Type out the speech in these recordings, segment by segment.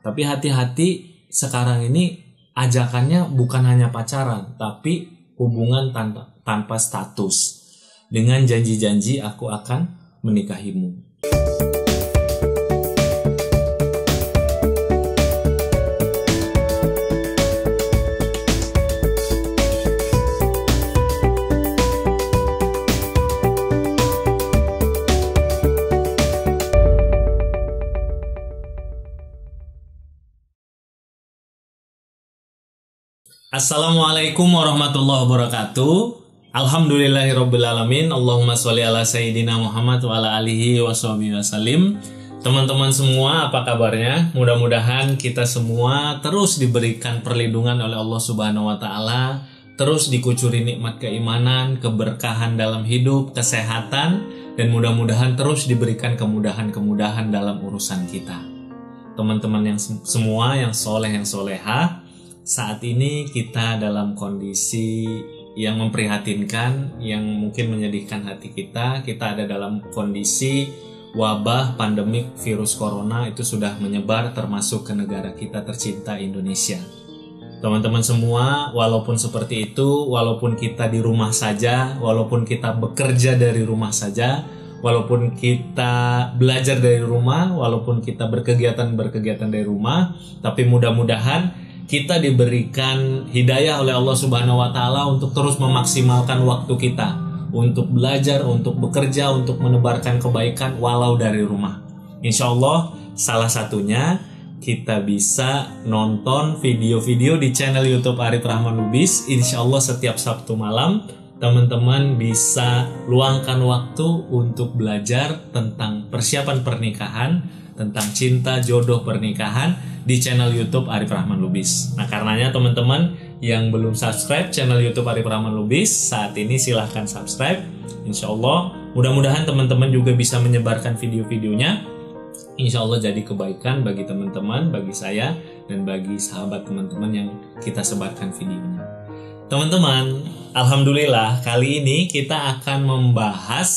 Tapi hati-hati, sekarang ini ajakannya bukan hanya pacaran, tapi hubungan tanpa status. Dengan janji-janji aku akan menikahimu. Assalamualaikum warahmatullahi wabarakatuh. Alhamdulillahirrabbilalamin. Allahumma sholli ala sayyidina Muhammad wa ala alihi wa sahbihi wasallim. Teman-teman semua, apa kabarnya? Mudah-mudahan kita semua terus diberikan perlindungan oleh Allah Subhanahu wa taala, terus dikucuri nikmat keimanan, keberkahan dalam hidup, kesehatan, dan mudah-mudahan terus diberikan kemudahan-kemudahan dalam urusan kita. Teman-teman yang semua yang soleh, yang solehah, saat ini kita dalam kondisi yang memprihatinkan, yang mungkin menyedihkan hati kita. Kita ada dalam kondisi wabah pandemik virus corona itu sudah menyebar termasuk ke negara kita tercinta Indonesia. Teman-teman semua, walaupun seperti itu, walaupun kita di rumah saja, walaupun kita bekerja dari rumah saja, walaupun kita belajar dari rumah, walaupun kita berkegiatan dari rumah, tapi mudah-mudahan kita diberikan hidayah oleh Allah Subhanahu wa taala untuk terus memaksimalkan waktu kita untuk belajar, untuk bekerja, untuk menebarkan kebaikan walau dari rumah. Insya Allah salah satunya kita bisa nonton video-video di channel YouTube Arif Rahman Lubis. Insya Allah setiap Sabtu malam teman-teman bisa luangkan waktu untuk belajar tentang persiapan pernikahan, tentang cinta, jodoh, pernikahan di channel YouTube Arif Rahman Lubis. Nah, karenanya teman-teman yang belum subscribe channel YouTube Arif Rahman Lubis, saat ini silahkan subscribe. Insya Allah, mudah-mudahan teman-teman juga bisa menyebarkan video-videonya. Insya Allah jadi kebaikan bagi teman-teman, bagi saya, dan bagi sahabat teman-teman yang kita sebarkan videonya. Teman-teman, alhamdulillah kali ini kita akan membahas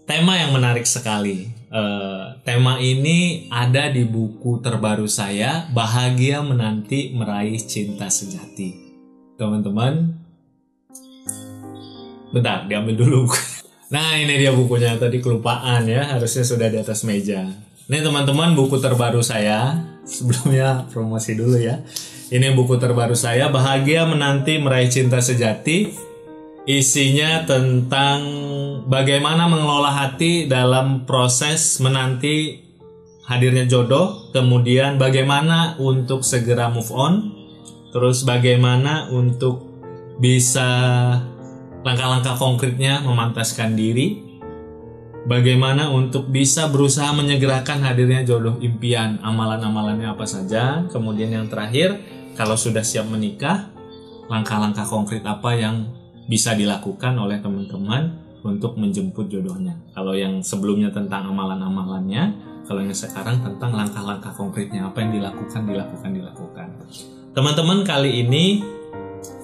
tema yang menarik sekali. Tema ini ada di buku terbaru saya, Bahagia Menanti Meraih Cinta Sejati. Teman-teman, bentar, diambil dulu. Nah, ini dia bukunya, tadi kelupaan ya, harusnya sudah di atas meja. Ini teman-teman buku terbaru saya. Sebelumnya promosi dulu ya. Ini buku terbaru saya, Bahagia Menanti Meraih Cinta Sejati. Isinya tentang bagaimana mengelola hati dalam proses menanti hadirnya jodoh, kemudian bagaimana untuk segera move on, terus bagaimana untuk bisa langkah-langkah konkretnya memantaskan diri, bagaimana untuk bisa berusaha menyegerakan hadirnya jodoh impian, amalan-amalannya apa saja, kemudian yang terakhir, kalau sudah siap menikah, langkah-langkah konkret apa yang bisa dilakukan oleh teman-teman untuk menjemput jodohnya. Kalau yang sebelumnya tentang amalan-amalannya, kalau yang sekarang tentang langkah-langkah konkretnya, apa yang dilakukan. Teman-teman, kali ini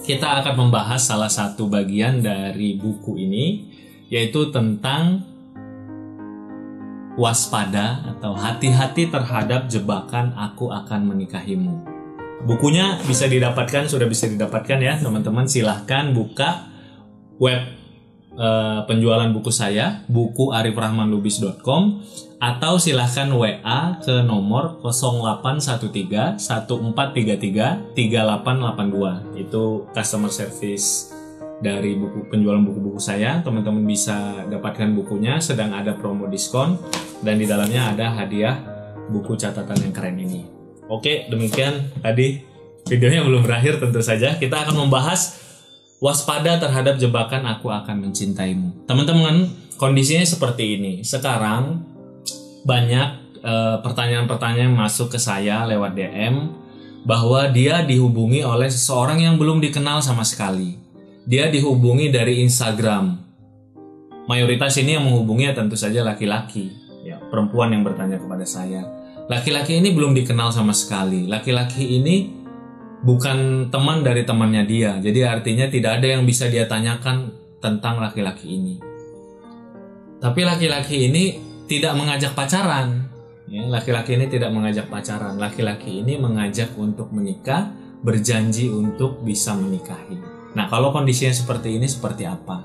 kita akan membahas salah satu bagian dari buku ini, yaitu tentang waspada atau hati-hati terhadap jebakan aku akan menikahimu. Bukunya bisa didapatkan, sudah bisa didapatkan ya teman-teman. Silahkan buka web penjualan buku saya, bukuarifrahmanlubis.com, atau silahkan WA ke nomor 0813 1433 3882. Itu customer service dari penjualan buku-buku saya. Teman-teman bisa dapatkan bukunya, sedang ada promo diskon, dan di dalamnya ada hadiah buku catatan yang keren ini. Oke, demikian tadi videonya belum berakhir tentu saja. Kita akan membahas waspada terhadap jebakan aku akan mencintaimu. Teman-teman, kondisinya seperti ini. Sekarang banyak pertanyaan-pertanyaan masuk ke saya lewat DM bahwa dia dihubungi oleh seseorang yang belum dikenal sama sekali. Dia dihubungi dari Instagram. Mayoritas ini yang menghubungi ya tentu saja laki-laki, ya, perempuan yang bertanya kepada saya. Laki-laki ini belum dikenal sama sekali. Laki-laki ini bukan teman dari temannya dia. Jadi artinya tidak ada yang bisa dia tanyakan tentang laki-laki ini. Tapi laki-laki ini tidak mengajak pacaran. Ya, laki-laki ini tidak mengajak pacaran, laki-laki ini mengajak untuk menikah, berjanji untuk bisa menikahi. Nah, kalau kondisinya seperti ini seperti apa?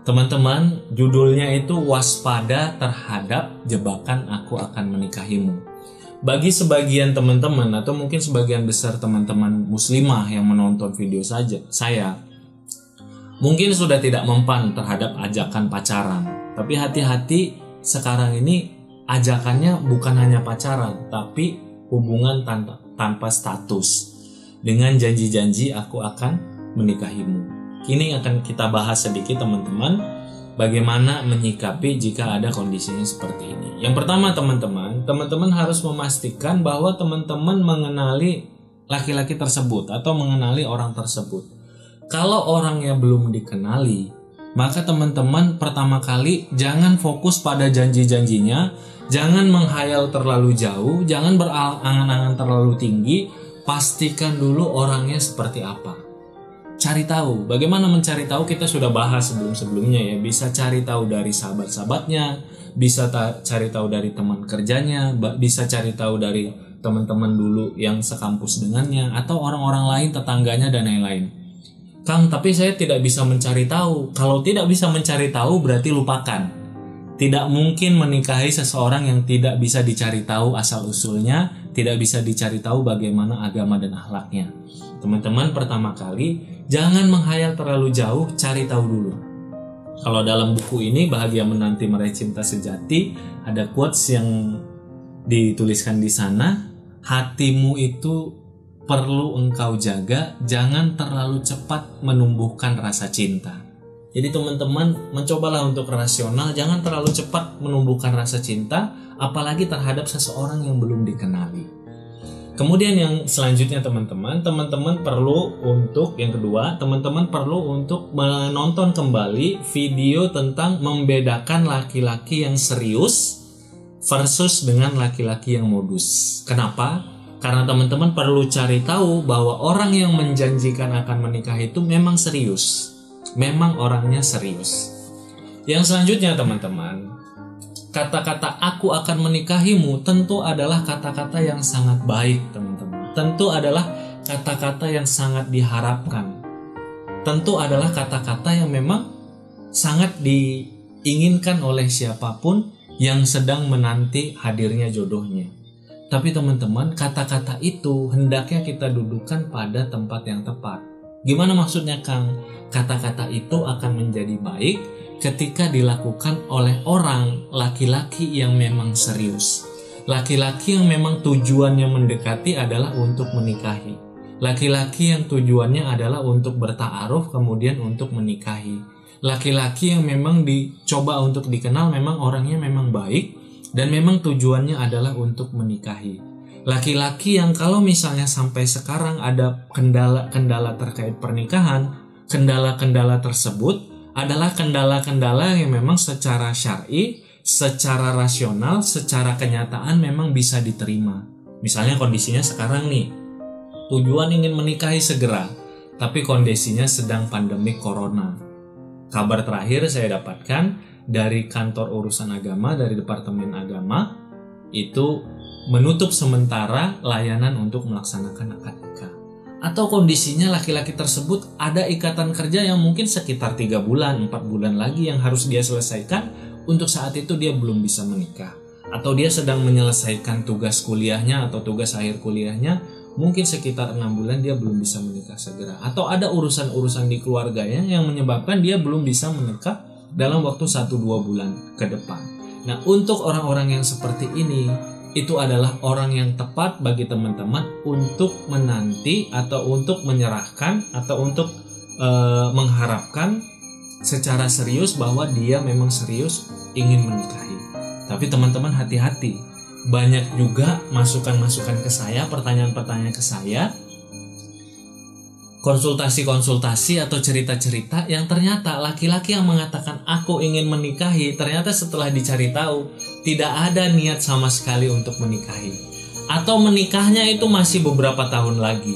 Teman-teman, judulnya itu waspada terhadap jebakan aku akan menikahimu. Bagi sebagian teman-teman atau mungkin sebagian besar teman-teman muslimah yang menonton video saya mungkin sudah tidak mempan terhadap ajakan pacaran. Tapi hati-hati, sekarang ini ajakannya bukan hanya pacaran, tapi hubungan tanpa status. Dengan janji-janji aku akan menikahimu. Ini akan kita bahas sedikit teman-teman, bagaimana menyikapi jika ada kondisinya seperti ini. Yang pertama teman-teman harus memastikan bahwa teman-teman mengenali laki-laki tersebut atau mengenali orang tersebut. Kalau orangnya belum dikenali, maka teman-teman pertama kali jangan fokus pada janji-janjinya, jangan menghayal terlalu jauh, jangan berangan-angan terlalu tinggi, pastikan dulu orangnya seperti apa. Cari tahu, bagaimana mencari tahu kita sudah bahas sebelum-sebelumnya ya. Bisa cari tahu dari sahabat-sahabatnya, bisa cari tahu dari teman kerjanya, bisa cari tahu dari teman-teman dulu yang sekampus dengannya, atau orang-orang lain, tetangganya dan lain-lain. Kang, tapi saya tidak bisa mencari tahu. Kalau tidak bisa mencari tahu berarti lupakan. Tidak mungkin menikahi seseorang yang tidak bisa dicari tahu asal-usulnya, tidak bisa dicari tahu bagaimana agama dan akhlaknya. Teman-teman, pertama kali jangan menghayal terlalu jauh, cari tahu dulu. Kalau dalam buku ini Bahagia Menanti Meraih Cinta Sejati, ada quotes yang dituliskan di sana, hatimu itu perlu engkau jaga, jangan terlalu cepat menumbuhkan rasa cinta. Jadi teman-teman mencobalah untuk rasional, jangan terlalu cepat menumbuhkan rasa cinta, apalagi terhadap seseorang yang belum dikenali. Kemudian yang selanjutnya teman-teman perlu untuk yang kedua, teman-teman perlu untuk menonton kembali video tentang membedakan laki-laki yang serius versus dengan laki-laki yang modus. Kenapa? Karena teman-teman perlu cari tahu bahwa orang yang menjanjikan akan menikah itu memang serius. Memang orangnya serius. Yang selanjutnya teman-teman, kata-kata aku akan menikahimu tentu adalah kata-kata yang sangat baik teman-teman. Tentu adalah kata-kata yang sangat diharapkan. Tentu adalah kata-kata yang memang sangat diinginkan oleh siapapun yang sedang menanti hadirnya jodohnya. Tapi teman-teman, kata-kata itu hendaknya kita dudukkan pada tempat yang tepat. Gimana maksudnya Kang? Kata-kata itu akan menjadi baik ketika dilakukan oleh orang laki-laki yang memang serius. Laki-laki yang memang tujuannya mendekati adalah untuk menikahi. Laki-laki yang tujuannya adalah untuk berta'aruf kemudian untuk menikahi. Laki-laki yang memang dicoba untuk dikenal memang orangnya memang baik dan memang tujuannya adalah untuk menikahi. Laki-laki yang kalau misalnya sampai sekarang ada kendala-kendala terkait pernikahan, kendala-kendala tersebut adalah kendala-kendala yang memang secara syar'i, secara rasional, secara kenyataan memang bisa diterima. Misalnya kondisinya sekarang nih, tujuan ingin menikahi segera, tapi kondisinya sedang pandemi corona. Kabar terakhir saya dapatkan dari kantor urusan agama, dari Departemen Agama, itu menutup sementara layanan untuk melaksanakan akad nikah. Atau kondisinya laki-laki tersebut ada ikatan kerja yang mungkin sekitar 3 bulan, 4 bulan lagi yang harus dia selesaikan, untuk saat itu dia belum bisa menikah. Atau dia sedang menyelesaikan tugas kuliahnya atau tugas akhir kuliahnya, mungkin sekitar 6 bulan dia belum bisa menikah segera. Atau ada urusan-urusan di keluarganya yang menyebabkan dia belum bisa menikah dalam waktu 1-2 bulan ke depan. Nah, untuk orang-orang yang seperti ini, itu adalah orang yang tepat bagi teman-teman untuk menanti atau untuk menyerahkan atau untuk mengharapkan secara serius bahwa dia memang serius ingin menikahi. Tapi teman-teman hati-hati, banyak juga masukan-masukan ke saya, pertanyaan-pertanyaan ke saya, konsultasi-konsultasi atau cerita-cerita yang ternyata laki-laki yang mengatakan aku ingin menikahi, ternyata setelah dicari tahu tidak ada niat sama sekali untuk menikahi, atau menikahnya itu masih beberapa tahun lagi,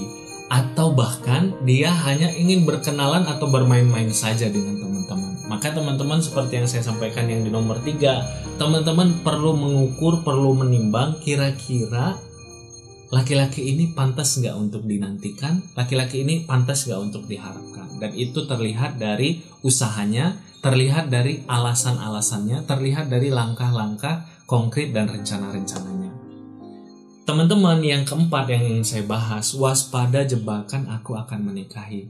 atau bahkan dia hanya ingin berkenalan atau bermain-main saja dengan teman-teman. Maka teman-teman seperti yang saya sampaikan yang di nomor 3, teman-teman perlu mengukur, perlu menimbang kira-kira laki-laki ini pantas nggak untuk dinantikan, laki-laki ini pantas nggak untuk diharapkan. Dan itu terlihat dari usahanya, terlihat dari alasan-alasannya, terlihat dari langkah-langkah konkret dan rencana-rencananya. Teman-teman, yang keempat yang ingin saya bahas, waspada jebakan aku akan menikahi.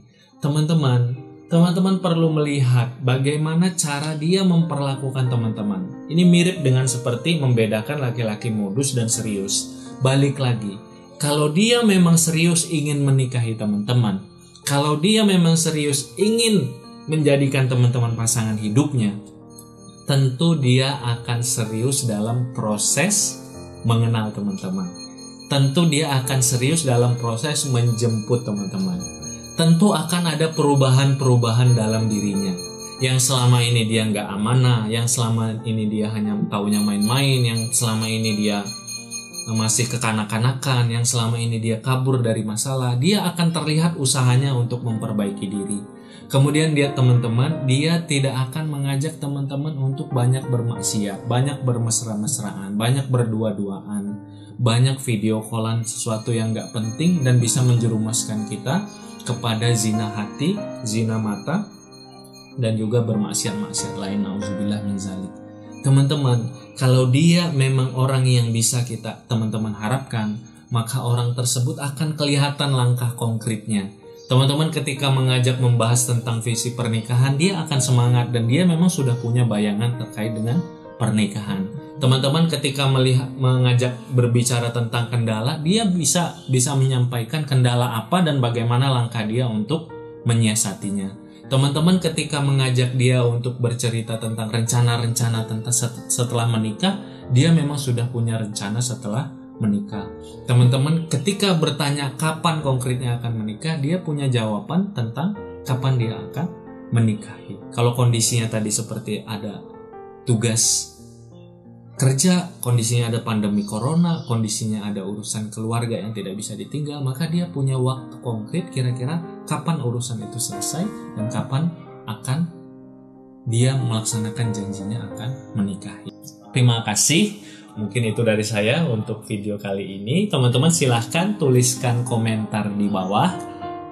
Teman-teman perlu melihat bagaimana cara dia memperlakukan teman-teman. Ini mirip dengan seperti membedakan laki-laki modus dan serius. Balik lagi, kalau dia memang serius ingin menikahi teman-teman, kalau dia memang serius ingin menjadikan teman-teman pasangan hidupnya, tentu dia akan serius dalam proses mengenal teman-teman. Tentu dia akan serius dalam proses menjemput teman-teman. Tentu akan ada perubahan-perubahan dalam dirinya. Yang selama ini dia nggak amanah, yang selama ini dia hanya taunya main-main, yang selama ini dia masih kekanak-kanakan, yang selama ini dia kabur dari masalah, dia akan terlihat usahanya untuk memperbaiki diri. Kemudian dia tidak akan mengajak teman-teman untuk banyak bermaksiat, banyak bermesra-mesraan, banyak berdua-duaan, banyak video callan sesuatu yang gak penting dan bisa menjerumuskan kita kepada zina hati, zina mata, dan juga bermaksiat-maksiat lain. Nauzubillah min zalik. Teman-teman, kalau dia memang orang yang bisa kita teman-teman harapkan, maka orang tersebut akan kelihatan langkah konkretnya. Teman-teman ketika mengajak membahas tentang visi pernikahan, dia akan semangat dan dia memang sudah punya bayangan terkait dengan pernikahan. Teman-teman ketika mengajak berbicara tentang kendala, dia bisa menyampaikan kendala apa dan bagaimana langkah dia untuk menyiasatinya. Teman-teman ketika mengajak dia untuk bercerita tentang rencana-rencana tentang setelah menikah, dia memang sudah punya rencana setelah menikah. Teman-teman ketika bertanya kapan konkretnya akan menikah, dia punya jawaban tentang kapan dia akan menikahi. Kalau kondisinya tadi seperti ada tugas kerja, kondisinya ada pandemi corona, kondisinya ada urusan keluarga yang tidak bisa ditinggal, maka dia punya waktu konkret kira-kira kapan urusan itu selesai dan kapan akan dia melaksanakan janjinya akan menikahi. Terima kasih, mungkin itu dari saya untuk video kali ini. Teman-teman silahkan tuliskan komentar di bawah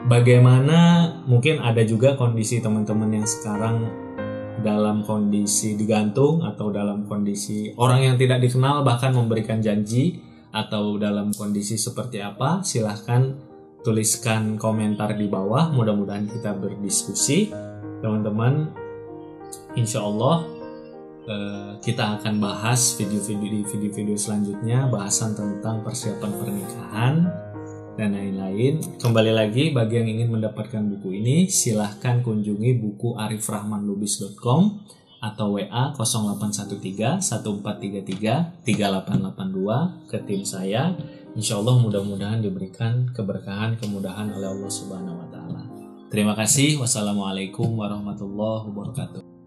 bagaimana, mungkin ada juga kondisi teman-teman yang sekarang dalam kondisi digantung atau dalam kondisi orang yang tidak dikenal bahkan memberikan janji, atau dalam kondisi seperti apa. Silahkan tuliskan komentar di bawah, mudah-mudahan kita berdiskusi. Teman-teman, insya Allah kita akan bahas video-video selanjutnya, bahasan tentang persiapan pernikahan dan lain-lain. Kembali lagi, bagi yang ingin mendapatkan buku ini, silahkan kunjungi buku arifrahmanlubis.com atau WA 0813 1433 3882 ke tim saya. Insya Allah mudah-mudahan diberikan keberkahan, kemudahan oleh Allah Subhanahu wa Ta'ala. Terima kasih. Wassalamualaikum warahmatullahi wabarakatuh.